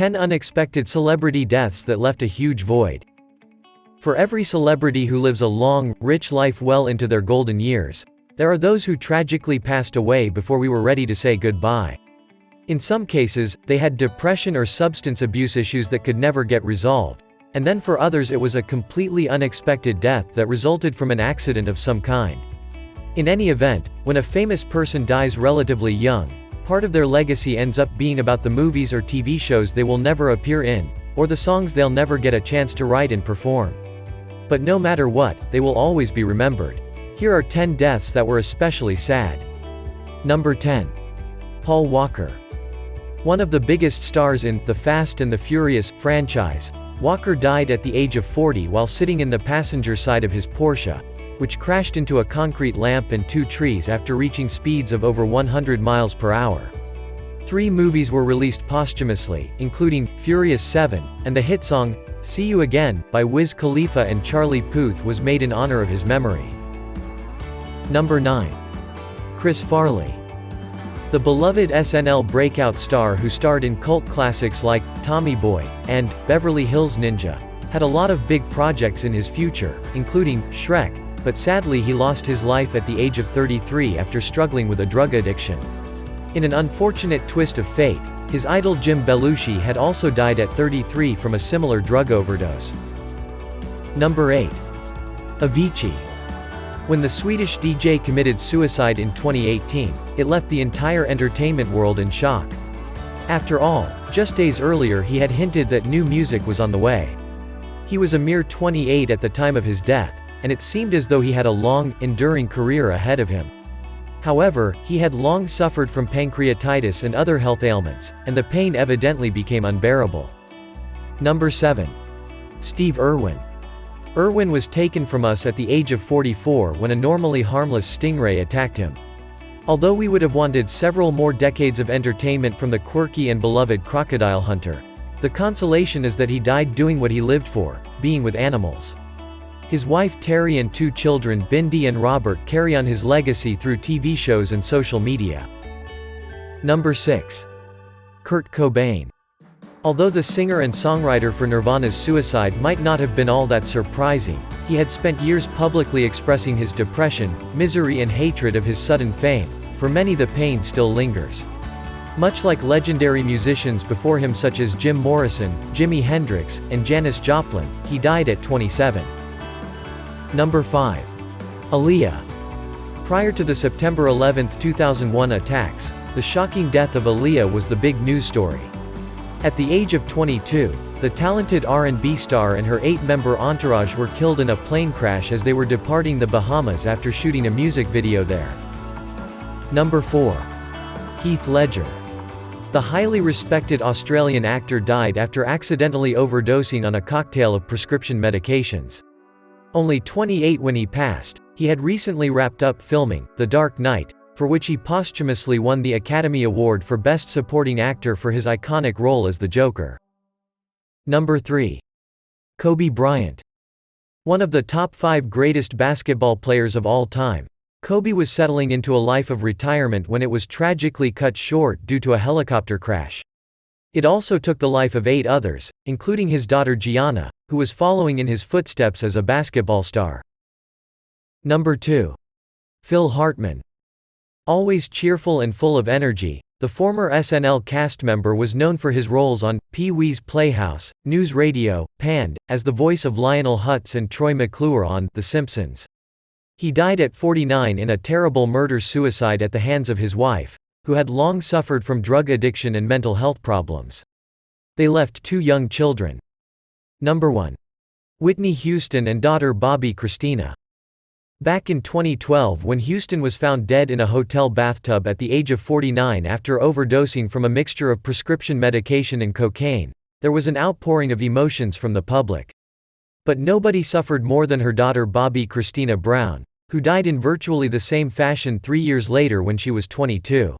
10 unexpected celebrity deaths that left a huge void. For every celebrity who lives a long, rich life well into their golden years, there are those who tragically passed away before we were ready to say goodbye. In some cases, they had depression or substance abuse issues that could never get resolved, and then for others it was a completely unexpected death that resulted from an accident of some kind. In any event, when a famous person dies relatively young, part of their legacy ends up being about the movies or TV shows they will never appear in, or the songs they'll never get a chance to write and perform. But no matter what, they will always be remembered. Here are 10 deaths that were especially sad. Number 10. Paul Walker. One of the biggest stars in The Fast and the Furious franchise, Walker died at the age of 40 while sitting in the passenger side of his Porsche, which crashed into a concrete lamp and 2 trees after reaching speeds of over 100 miles per hour. 3 movies were released posthumously, including Furious 7, and the hit song See You Again by Wiz Khalifa and Charlie Puth was made in honor of his memory. Number 9. Chris Farley. The beloved SNL breakout star who starred in cult classics like Tommy Boy and Beverly Hills Ninja had a lot of big projects in his future, including Shrek, but sadly he lost his life at the age of 33 after struggling with a drug addiction. In an unfortunate twist of fate, his idol Jim Belushi had also died at 33 from a similar drug overdose. Number 8. Avicii. When the Swedish DJ committed suicide in 2018, it left the entire entertainment world in shock. After all, just days earlier he had hinted that new music was on the way. He was a mere 28 at the time of his death, and it seemed as though he had a long, enduring career ahead of him. However, he had long suffered from pancreatitis and other health ailments, and the pain evidently became unbearable. Number 7. Steve Irwin. Irwin was taken from us at the age of 44 when a normally harmless stingray attacked him. Although we would have wanted several more decades of entertainment from the quirky and beloved crocodile hunter, the consolation is that he died doing what he lived for, being with animals. His wife Terry and 2 children Bindi and Robert carry on his legacy through TV shows and social media. Number 6. Kurt Cobain. Although the singer and songwriter for Nirvana's suicide might not have been all that surprising, he had spent years publicly expressing his depression, misery and hatred of his sudden fame. For many the pain still lingers. Much like legendary musicians before him such as Jim Morrison, Jimi Hendrix, and Janis Joplin, he died at 27. Number 5. Aaliyah. Prior to the September 11, 2001 attacks, the shocking death of Aaliyah was the big news story. At the age of 22, the talented R&B star and her 8-member entourage were killed in a plane crash as they were departing the Bahamas after shooting a music video there. Number 4. Heath Ledger. The highly respected Australian actor died after accidentally overdosing on a cocktail of prescription medications. Only 28 when he passed, he had recently wrapped up filming The Dark Knight, for which he posthumously won the Academy Award for Best Supporting Actor for his iconic role as the Joker. Number 3. Kobe Bryant. One of the top 5 greatest basketball players of all time, Kobe was settling into a life of retirement when it was tragically cut short due to a helicopter crash. It also took the life of 8 others, including his daughter Gianna, who was following in his footsteps as a basketball star. Number 2. Phil Hartman. Always cheerful and full of energy, the former SNL cast member was known for his roles on Pee-wee's Playhouse, News Radio, Panned, as the voice of Lionel Hutz and Troy McClure on The Simpsons. He died at 49 in a terrible murder-suicide at the hands of his wife, who had long suffered from drug addiction and mental health problems. They left 2 young children. Number 1. Whitney Houston and daughter Bobby Christina. Back in 2012 when Houston was found dead in a hotel bathtub at the age of 49 after overdosing from a mixture of prescription medication and cocaine, there was an outpouring of emotions from the public. But nobody suffered more than her daughter Bobby Christina Brown, who died in virtually the same fashion 3 years later when she was 22.